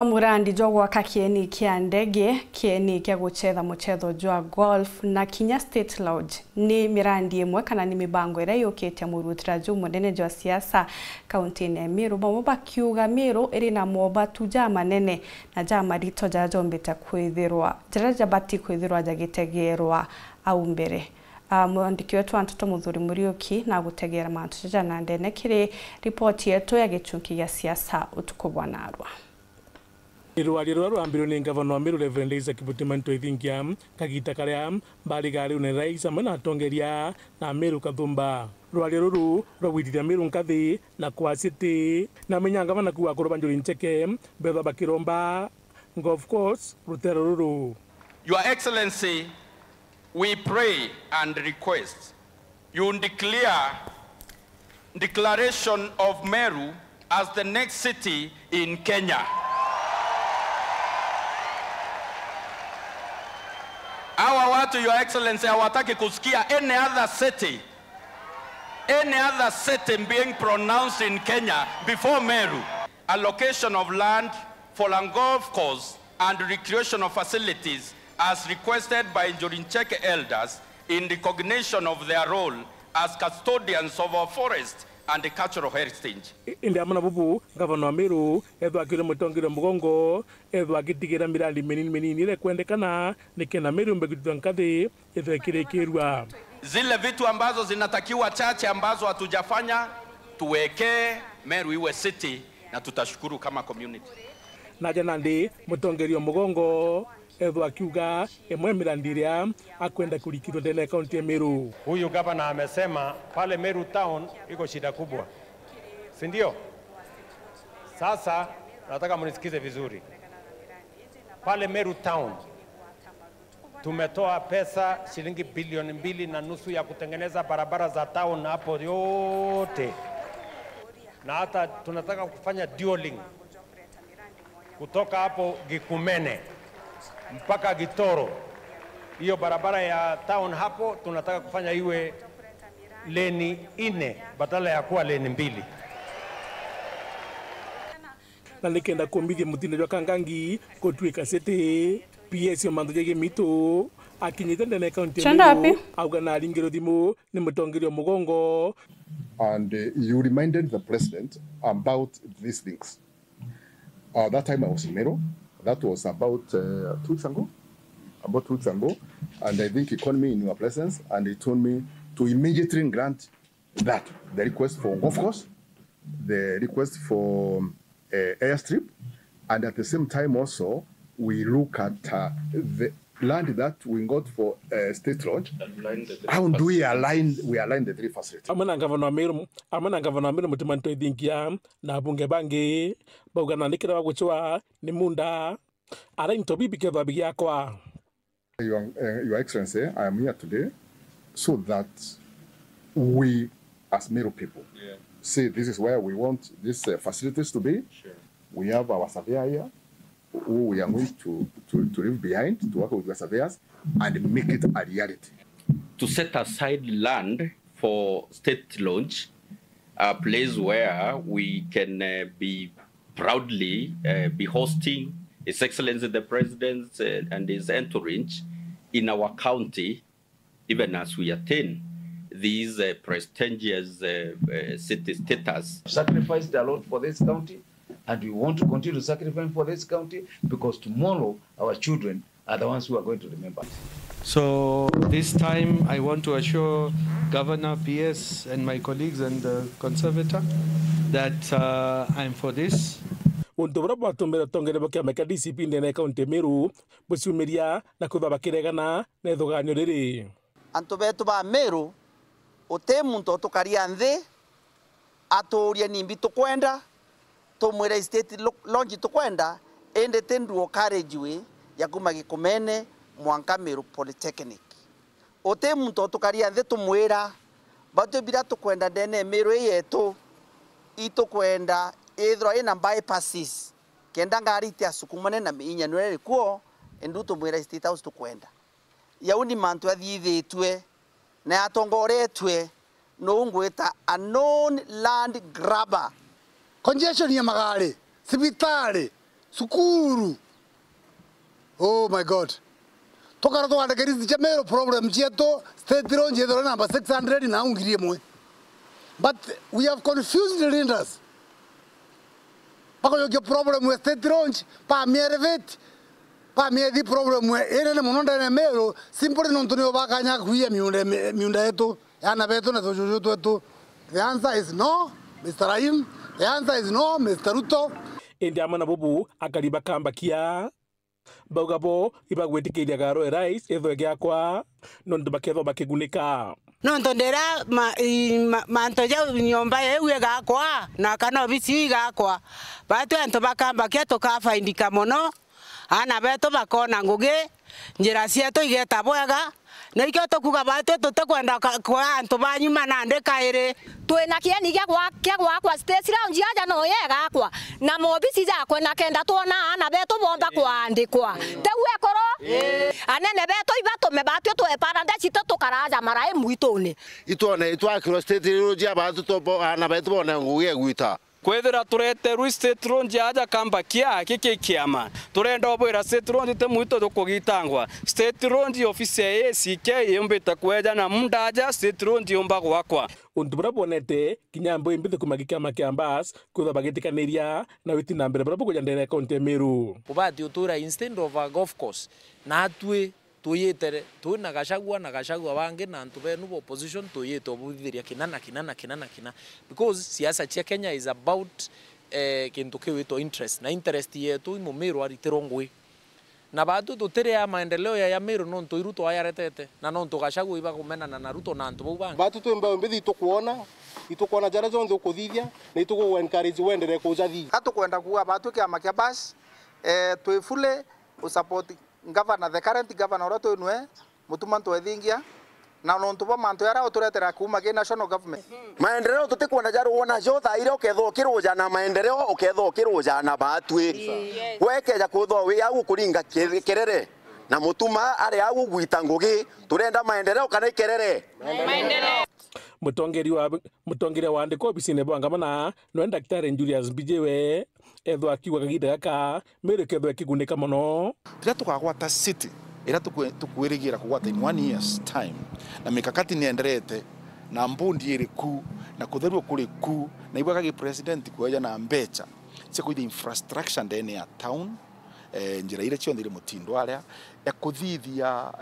Murandi jogwaka kieni kia ndege kieni kia guchetha muchetho jwa golf na Kinya State Lodge ni mirandi imwe kana ni mibango ira yukite murutira ju munene jwa siasa kaunti-ini ya Meru bamwe bakiuga Meru iri na mobatu ja manene na ja marito ja jombete kwithirwa jaraja bati kwithirwa jagitegerwa au mbere mwandiki wetu Antoto Muthuri Muriuki na gutegera mantu jana ndene kiri ripoti yetu ya gichunki ya siasa utuko bwanarwa. Rwaliro rwambiro ni gavana wa Meru Reverend Isaac Butimanto ithingia kagita karia mbali gari une rais amwe na atongeria na Meru Kathumba rwaliro ru rwitithia Meru nkathi na kwa city na menya gavana kuwa kuroba Njuri Ncheke betha bakiromba golf course rutero ruru. Your Excellency, we pray and request you declaration of Meru as the next city in Kenya. Hawa watu, Your Excellency, hawataki kusikia any other city being pronounced in Kenya before Meru. Allocation of land for a golf course and recreational facilities as requested by Njuri Ncheke elders in recognition of their role as custodians of our forest and the cultural heritage. Indi amana bubu gavana wa Meru edwa kire mutongire mugongo edwa gitigira mirandi menini ile kwendekana nikena Meru mbegitwa nkathi edwa kire kirwa zile vitu ambazo zinatakiwa chache ambazo hatujafanya tuwekee Meru iwe city na tutashukuru kama community. Na jana ndi mutongerio mugongo edwa kiuga emwe mirandiria akwenda kulikiro ndene kaunti ya Meru. Huyu gavana amesema pale Meru town iko shida kubwa, si ndio? Sasa nataka mnisikize vizuri. Pale Meru town tumetoa pesa shilingi bilioni 2.5 ya kutengeneza barabara za town hapo yote, na hata tunataka kufanya dualing kutoka hapo Gikumene mpaka Gitoro. Hiyo barabara ya town hapo tunataka kufanya iwe leni 4 badala ya kuwa leni 2. Na nikenda kumbithia mutinde jwa Kangangi kotwika city PS mando jege mito akinyite ndene kaunti ya Meru auga na ringiro thimu ni mutongerio mugongo. And you reminded the president about these things. That time I was in Meru. That was about 2 weeks ago. And I think he called me in your presence and he told me to immediately grant that, the request for golf course, the request for airstrip, and at the same time also we look at the land that we got for State Lodge. How do we align the three facilities? Amana gavana Meru Butimanto ithingia na bunge bangi baugana nikira wa guchwa ni munda ara into bibi ketha bigiakwa. Your Excellency, I am here today so that we as Meru people say this is where we want these facilities to be. Sure. We have our surveyor here who we are going to leave behind to work with the surveyors and make it a reality. To set aside land for State Lodge, a place where we can be proudly be hosting His Excellency the President and his entourage in our county, even as we attain these prestigious city status. Sacrificed a lot for this county, and we want to continue to sacrifice for this county because tomorrow our children are the ones who are going to remember. So this time I want to assure Governor, PS and my colleagues and the Conservator that I'm for this. Undobra batomera tongere bakia meka DCP ndene kaunti Meru busumeria na kuthaba kiregana na thuganyo riri. Antobetu ba Meru ote muntu tukaria nthi aturia nimbi tukwenda tumwira State Lodge tukwenda ende tenduo carriageway ya kuma Gikumene mwanka Meru Polytechnic. Ote muntu tukaria nthi tumwira batu bira tukwenda ndene Meru yetu itukwenda ithro ina bypasses kenda ngari tia sukumane na minya nwere kuo enduto mwira State House tukwenda yauni mantu athithitwe na atongoretwe no ngweta a known land grabber. Congestion ya magari, sibitari, sukuru. Oh my God. Tokara to andagerizi cha Meru problem cheto state loan cheto number 600 na ungirie mwe. But we have confused the lenders. Bako yoke problem with state loan pa miervet pa miedi problem we ene mononda na Meru simple non tunio bakanya kuia miunda yetu yana beto na tojojo yetu. The answer is no, Mr. Rahim. The answer is no, Mr. Ruto. Indi amana bubu akariba kamba kia Baugabo ibagwetikiria garo rais etho gyakwa nondu baketho bakigunika nondu ndera mantoja nyomba yewe gakwa na kana bisi gakwa batu ento bakamba keto ka faindika mono ana beto bakona nguge njira cieto igeta bwega na ikyo tokuga batu tutakwenda kwa antu banyuma nande kaire twina kieni gya kwa state lounge aja no yega kwa na mobisi za kwena kenda tuona ana beto bomba kwandikwa tewe koro anene beto ibato mebatu to eparanda chito tukaraja marae mwitone itone itwakiro state lounge abatu to ana beto bona nguye gwita kwethira turete ru state lounge aja kamba kia kikiama turenda obwira state lounge te mwito tukugitangwa state lounge office ACK yombeta kweja na mundaja state lounge yomba gwakwa untubura bonete kinyambo imbithe kumagikama kiambas kutha bagitikaniria na witi na mbere barabu kujandere county Meru ubati utura instead of a golf course na atwe tuyetere tuna gashagwa bange na ntube nubo opposition tuyeto buthiria kinana because siasa cia Kenya is about kintu kiwito interest na interest yetu mu Meru aritirongwe na batu tutere ya maendeleo ya Meru no ntoiruto ayaretete na no ntugashagwa iba kumenana na Ruto na ntubu bange batu twemba mbithi itukuona jara zonde ukuthithia na ituku encourage wendere kujathi hatukwenda kuwa batu kiama kia bas twifule usupport governor the current governor roto nwe mutuma twethingia na no ntuba mantu yara uturetera kuma ki national government maendeleo tutikwenda jaru wona jotha ire uketho kiruja na maendeleo uketho kiruja na batwi wekeja kutho wi agu kuringa kerere na mutuma ari agu gwita ngugi turenda maendeleo kana kerere maendeleo mutongeri wa ndiko bisine bwangamana no Daktari Julius Bijewe etho akiwa kaginda gaka Meru ketho akigunika muno tira tukagwata city ira tukwirigira kugwata in 1 year's time na mikakati nienderete na mbundi iri ku na kutherwa kuri ku na ibwa kagi president kueja na mbecha cikuitha infrastructure ndene ya town njira ire cio ndire mutindo aria ekuthithia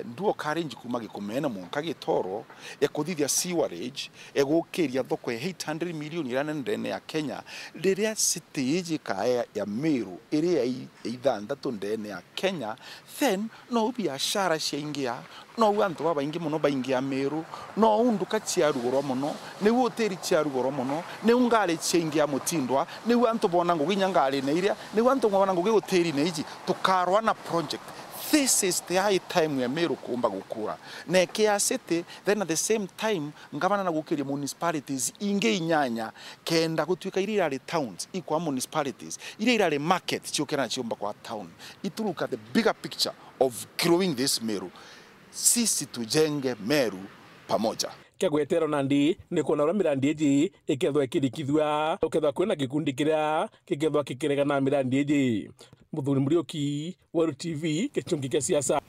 nduo karinji kuma gikumena munka gitoro ekuthithia sewerage egukiria thoko ya 800 million irane ndene ya Kenya riria stage kae ya Meru iria ithanthatu ndene ya Kenya then no biashara ciingia no antu baingi muno baingia Meru no unduka ciarugoro muno ni hoteli ciarugoro muno ni ungari ciingia mutindwa ni antu bona nguginya ngari ne iria ni antu bona ngugi hoteli ne iji tukarwa na project. This is the high time ya Meru kuomba gukura na Kia City then at the same time ngabana na gukiria municipalities inge inyanya kenda gutwika irira towns ikwa municipalities irira market ciokera ciomba kwa town ituruka the bigger picture of growing this Meru sisi tujenge Meru pamoja kegwetero nandi ni kuona ura mirandi eji ikethwa ikirikithwa ukethwa kwina gikundi kiria kigethwa kikirega na mirandi eji Muthuri Muriuki, Waru TV, Kichungi kia siasa.